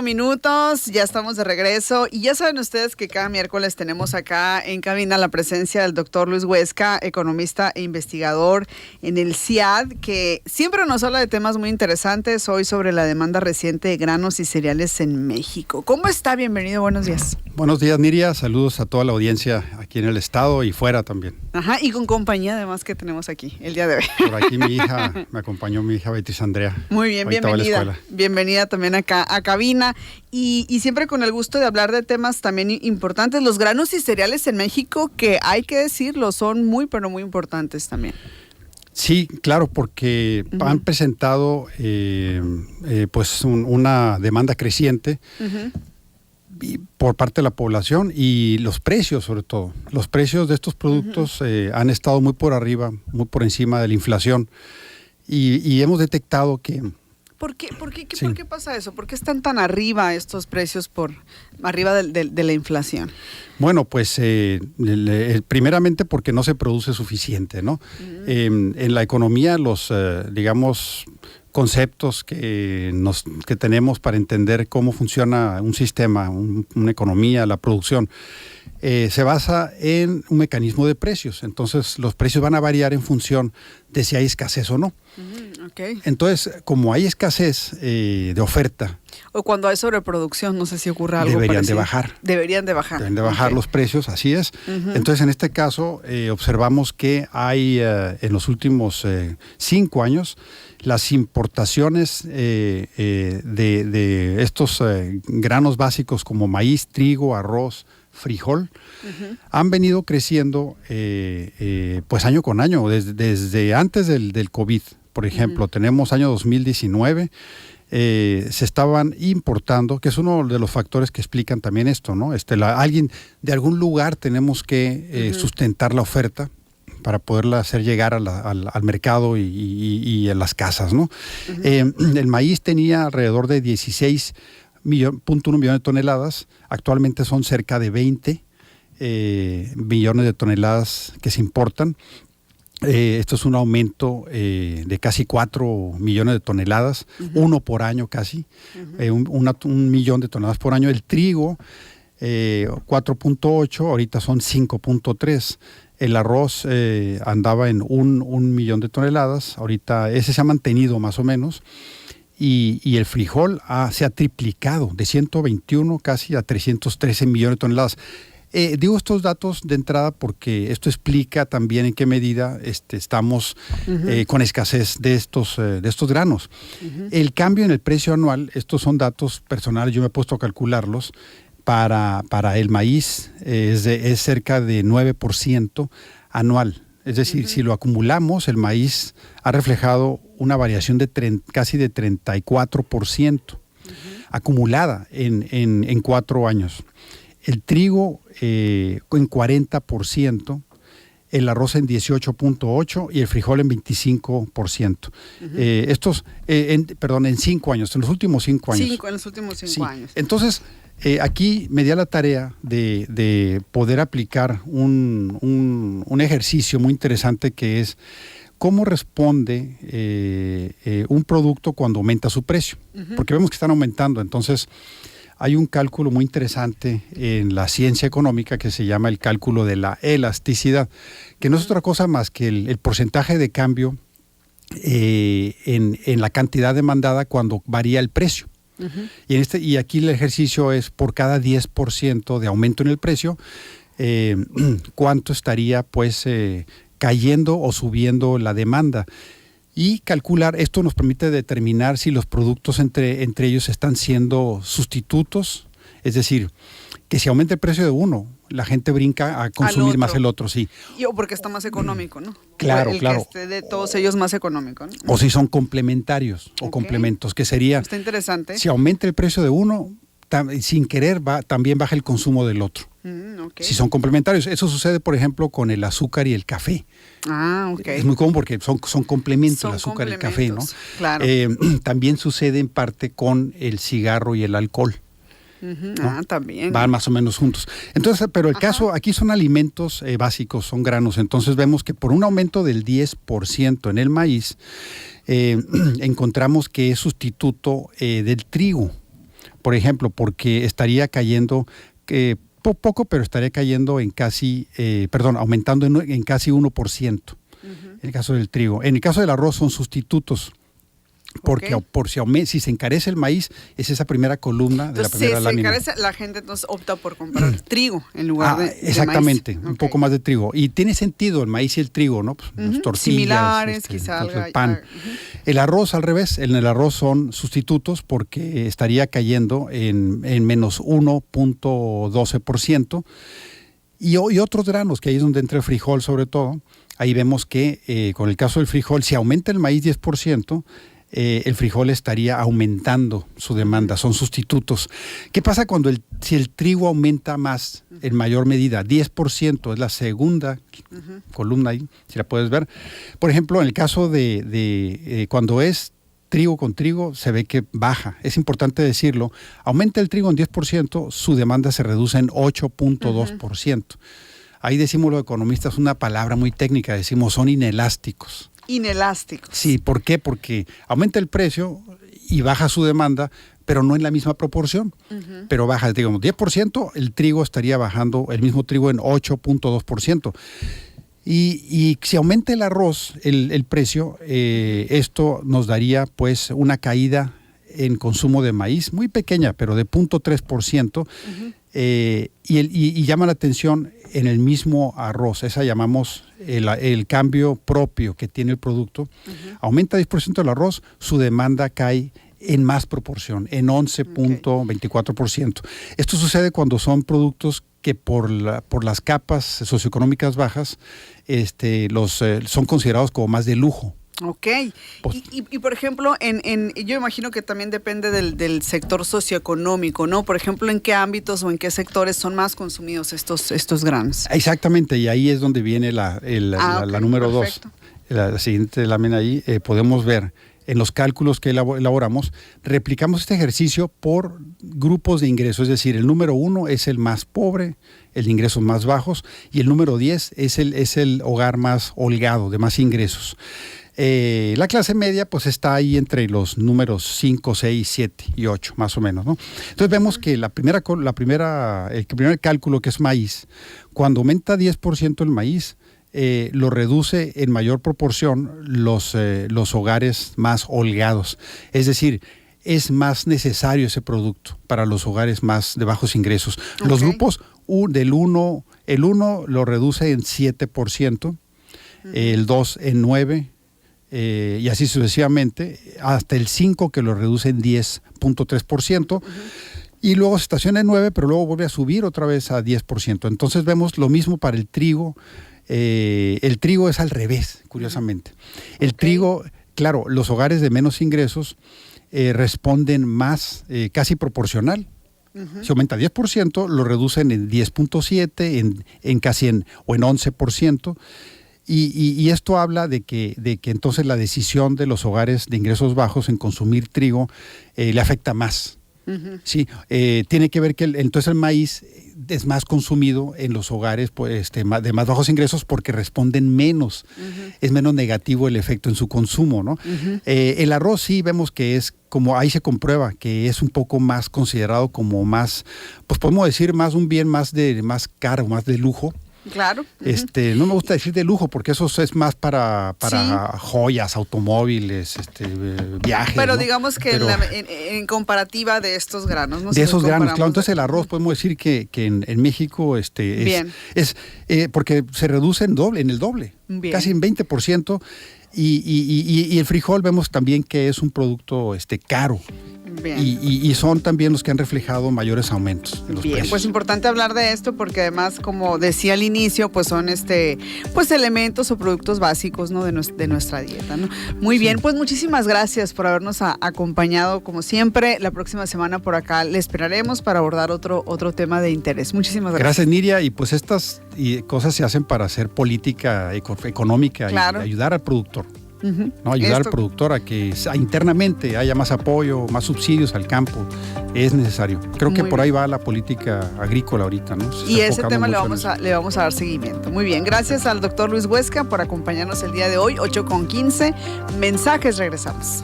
Minutos, ya estamos de regreso y ya saben ustedes que cada miércoles tenemos acá en cabina la presencia del doctor Luis Huesca, economista e investigador en el CIAD, que siempre nos habla de temas muy interesantes, hoy sobre la demanda reciente de granos y cereales en México. ¿Cómo está? Bienvenido, buenos días. Buenos días, Niria, saludos a toda la audiencia aquí en el estado y fuera también. Ajá, y con compañía además que tenemos aquí el día de hoy. Por aquí me acompañó mi hija Beatriz Andrea. Muy bien, bienvenida. Bienvenida también acá a cabina. Y siempre con el gusto de hablar de temas también importantes. Los granos y cereales en México, que hay que decirlo, son muy, pero muy importantes también. Sí, claro, porque han presentado pues una demanda creciente por parte de la población y los precios, sobre todo. Los precios de estos productos han estado muy por arriba, muy por encima de la inflación y hemos detectado que... ¿Por qué pasa eso? ¿Por qué están tan arriba estos precios por arriba de la inflación? Bueno, pues primeramente porque no se produce suficiente, ¿no? En la economía los, digamos, conceptos que tenemos para entender cómo funciona un sistema, una economía, la producción, se basa en un mecanismo de precios. Entonces, los precios van a variar en función de si hay escasez o no. Okay. Entonces, como hay escasez de oferta... O cuando hay sobreproducción, no sé si ocurre algo Deberían parecido. Deberían de bajar los precios, así es. Entonces, en este caso, observamos que hay en los últimos 5 años las importaciones de estos granos básicos como maíz, trigo, arroz, frijol, han venido creciendo pues año con año, desde antes del COVID. Por ejemplo, tenemos año 2019, se estaban importando, que es uno de los factores que explican también esto, ¿no? Alguien de algún lugar tenemos que sustentar la oferta para poderla hacer llegar al mercado y a las casas, ¿no? El maíz tenía alrededor de 16.1 millones de toneladas, actualmente son cerca de 20 millones de toneladas que se importan. Esto es un aumento de casi 4 millones de toneladas, uno por año casi, 1 millón de toneladas por año. El trigo, 4.8, ahorita son 5.3. El arroz andaba en un millón de toneladas, ahorita ese se ha mantenido más o menos. Y el frijol se ha triplicado de 121 casi a 313 millones de toneladas. Digo estos datos de entrada porque esto explica también en qué medida estamos con escasez de estos granos. El cambio en el precio anual, estos son datos personales, yo me he puesto a calcularlos, para el maíz es cerca de 9% anual. Es decir, si lo acumulamos, el maíz ha reflejado una variación de casi de 34% acumulada en 4 años. El trigo en 40%, el arroz en 18.8% y el frijol en 25%. En 5 años, en los últimos 5 años. En los últimos 5 años. Entonces, aquí me di a la tarea de poder aplicar un ejercicio muy interesante que es cómo responde un producto cuando aumenta su precio. Porque vemos que están aumentando, entonces... Hay un cálculo muy interesante en la ciencia económica que se llama el cálculo de la elasticidad, que no es otra cosa más que el porcentaje de cambio en la cantidad demandada cuando varía el precio. Y aquí el ejercicio es por cada 10% de aumento en el precio, cuánto estaría pues cayendo o subiendo la demanda. Y calcular, esto nos permite determinar si los productos entre ellos están siendo sustitutos, es decir, que si aumenta el precio de uno, la gente brinca a consumir más el otro, sí. O porque está más económico, ¿no? Claro, claro. Que esté de todos ellos más económico, ¿no? O si son complementarios o complementos, que sería... Está interesante. Si aumenta el precio de uno, sin querer también baja el consumo del otro. Si son complementarios. Eso sucede, por ejemplo, con el azúcar y el café. Es muy común porque son complementos, el azúcar y el café, ¿no? Claro. También sucede en parte con el cigarro y el alcohol. ¿no? También. Van más o menos juntos. Entonces, pero el caso, aquí son alimentos básicos, son granos. Entonces vemos que por un aumento del 10% en el maíz, encontramos que es sustituto del trigo. Por ejemplo, porque estaría cayendo poco, pero estaría cayendo en casi, aumentando en casi 1%. En el caso del trigo. En el caso del arroz son sustitutos. Porque si se encarece el maíz, es esa primera columna de la primera lámina. Si se encarece, la gente entonces opta por comprar trigo en lugar de exactamente, maíz. Un poco más de trigo. Y tiene sentido el maíz y el trigo, ¿no? Pues, tortillas. Similares, quizá. El pan. El arroz al revés, en el arroz son sustitutos porque estaría cayendo en menos 1.12%. Y otros granos, que ahí es donde entra el frijol sobre todo. Ahí vemos que con el caso del frijol, si aumenta el maíz 10%, el frijol estaría aumentando su demanda, son sustitutos. ¿Qué pasa si el trigo aumenta más, en mayor medida? 10% es la segunda columna ahí, si la puedes ver. Por ejemplo, en el caso de cuando es trigo con trigo, se ve que baja. Es importante decirlo. Aumenta el trigo en 10%, su demanda se reduce en 8.2%. Ahí decimos los economistas una palabra muy técnica, decimos son inelásticos. Inelásticos. Sí, ¿por qué? Porque aumenta el precio y baja su demanda, pero no en la misma proporción. Pero baja, digamos, 10%, el trigo estaría bajando, el mismo trigo en 8.2%. Y si aumenta el arroz, el precio, esto nos daría pues una caída en consumo de maíz, muy pequeña, pero de 0.3%. Y llama la atención en el mismo arroz, esa llamamos el cambio propio que tiene el producto. Aumenta 10% el arroz, su demanda cae en más proporción, en 11.24%. Esto sucede cuando son productos que por las capas socioeconómicas bajas son considerados como más de lujo. Ok. Y por ejemplo, yo imagino que también depende del sector socioeconómico, ¿no? Por ejemplo, ¿en qué ámbitos o en qué sectores son más consumidos estos granos? Exactamente, y ahí es donde viene la número 2. La siguiente lámina ahí, podemos ver en los cálculos que elaboramos, replicamos este ejercicio por grupos de ingresos, es decir, el número 1 es el más pobre, el de ingresos más bajos, y el número 10 es el hogar más holgado, de más ingresos. La clase media pues está ahí entre los números 5, 6, 7 y 8, más o menos, ¿no? Entonces vemos que el primer cálculo, que es maíz, cuando aumenta 10% el maíz, lo reduce en mayor proporción los hogares más holgados. Es decir, es más necesario ese producto para los hogares más de bajos ingresos. Los grupos el 1 lo reduce en 7%, el 2 en 9%, y así sucesivamente, hasta el 5 que lo reduce en 10.3%. Y luego se estaciona en 9, pero luego vuelve a subir otra vez a 10%. Entonces vemos lo mismo para el trigo. El trigo es al revés, curiosamente. El trigo, claro, los hogares de menos ingresos responden más, casi proporcional. Si aumenta 10%, lo reducen en 10.7, en 11%. Y esto habla de que entonces la decisión de los hogares de ingresos bajos en consumir trigo le afecta más. Sí, tiene que ver que entonces el maíz es más consumido en los hogares pues, de más bajos ingresos porque responden menos, es menos negativo el efecto en su consumo, ¿no? El arroz sí vemos que es como ahí se comprueba que es un poco más considerado como más, pues podemos decir más un bien más caro, más de lujo. Claro. No me gusta decir de lujo porque eso es más para joyas, automóviles, viajes. Pero ¿no? digamos que en comparativa de estos granos, ¿no? De esos granos, claro. Entonces el arroz podemos decir que en México es porque se reduce en el doble, casi en 20%. Y el frijol vemos también que es un producto caro. Y son también los que han reflejado mayores aumentos en los precios. Pues importante hablar de esto porque además, como decía al inicio, pues son pues elementos o productos básicos, ¿no? de nuestra dieta, ¿no? Muy bien, pues muchísimas gracias por habernos acompañado como siempre. La próxima semana por acá le esperaremos para abordar otro tema de interés. Muchísimas gracias. Gracias, Niria, y pues estas cosas se hacen para hacer política económica. Claro. Y ayudar al productor. ¿no? Ayudar al productor a que internamente haya más apoyo, más subsidios al campo, es necesario. Creo que por ahí va la política agrícola ahorita, ¿no? Y ese tema le vamos a dar seguimiento. Muy bien, gracias al doctor Luis Huesca por acompañarnos el día de hoy, 8:15. Mensajes, regresamos.